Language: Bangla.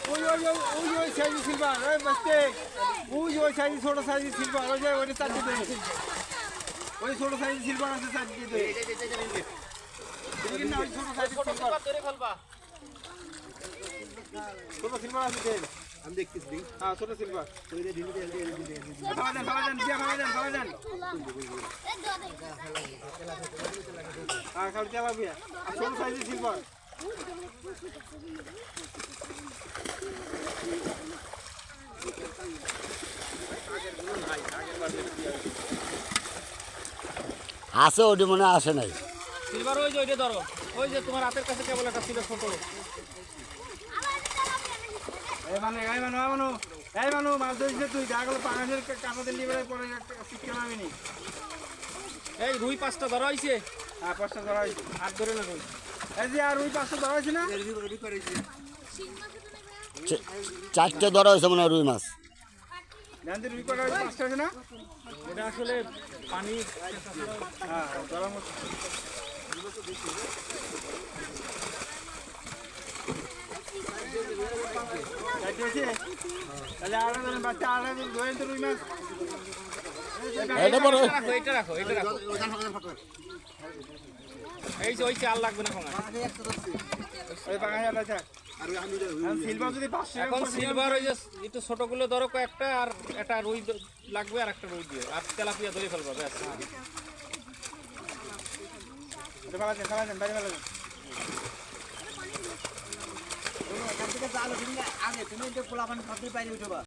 ওই সাইজের সিলভার ওই বাচ্চে ওই সাইজের ছোট সাইজের সিলভার ওই যে ওইটা চার দিতে ওই ছোট সাইজের সিলভার আছে চার দিতে না ওই ছোট সাইজের সিলভার ধরে ফেলবা ছোট সিলভার আছে আমি দেখতেছি হ্যাঁ ছোট সিলভার ওইটা ঢিলে ফালা দেন আর খালি চালাবি আর ছোট সাইজের সিলভার আছে ওটি মনে আসে নাই সিলভার ওই যে ওইটা ধরো ওই যে তোমার হাতের কাছে কেবল একটা ছিল ছোট এই মানু মাছ ধরিস তুই যা গেল পাঙাশের কাঁটাতে নিয়ে পরে শিক্ষা নামিনি এই রুই পাঁচটা ধরা হয়েছে হ্যাঁ 5টা ধরা হয়েছে হাত ধরে না রুই এই যে আর ওই 5টা ধরা হয়েছে না 4টে ধরা হয়েছে মনে হয় রুই মাছ জানতে রুই কটা 5টা আছে না এটা আসলে পানি হ্যাঁ ধরা মতো তাহলে আড়া বাচ্চা আড়া ধরেন তো রুই মাছ এটা রাখো এই যে ওই চাল লাগবে না কোনা ওই বাগানে আছে আর সিলভার যদি 500 এখন সিলভার ওই যে একটু ছোটগুলো ধরো কয়েকটা আর একটা রুই লাগবে আর একটা রুই দিও আর তেলাপিয়া ধরে ফেলবা ব্যাস এটা ভালো দেন বাইরে ভালো দেন এখান থেকে জাল আগে তুমি পোলা পানি খাতে বাইরে উঠবা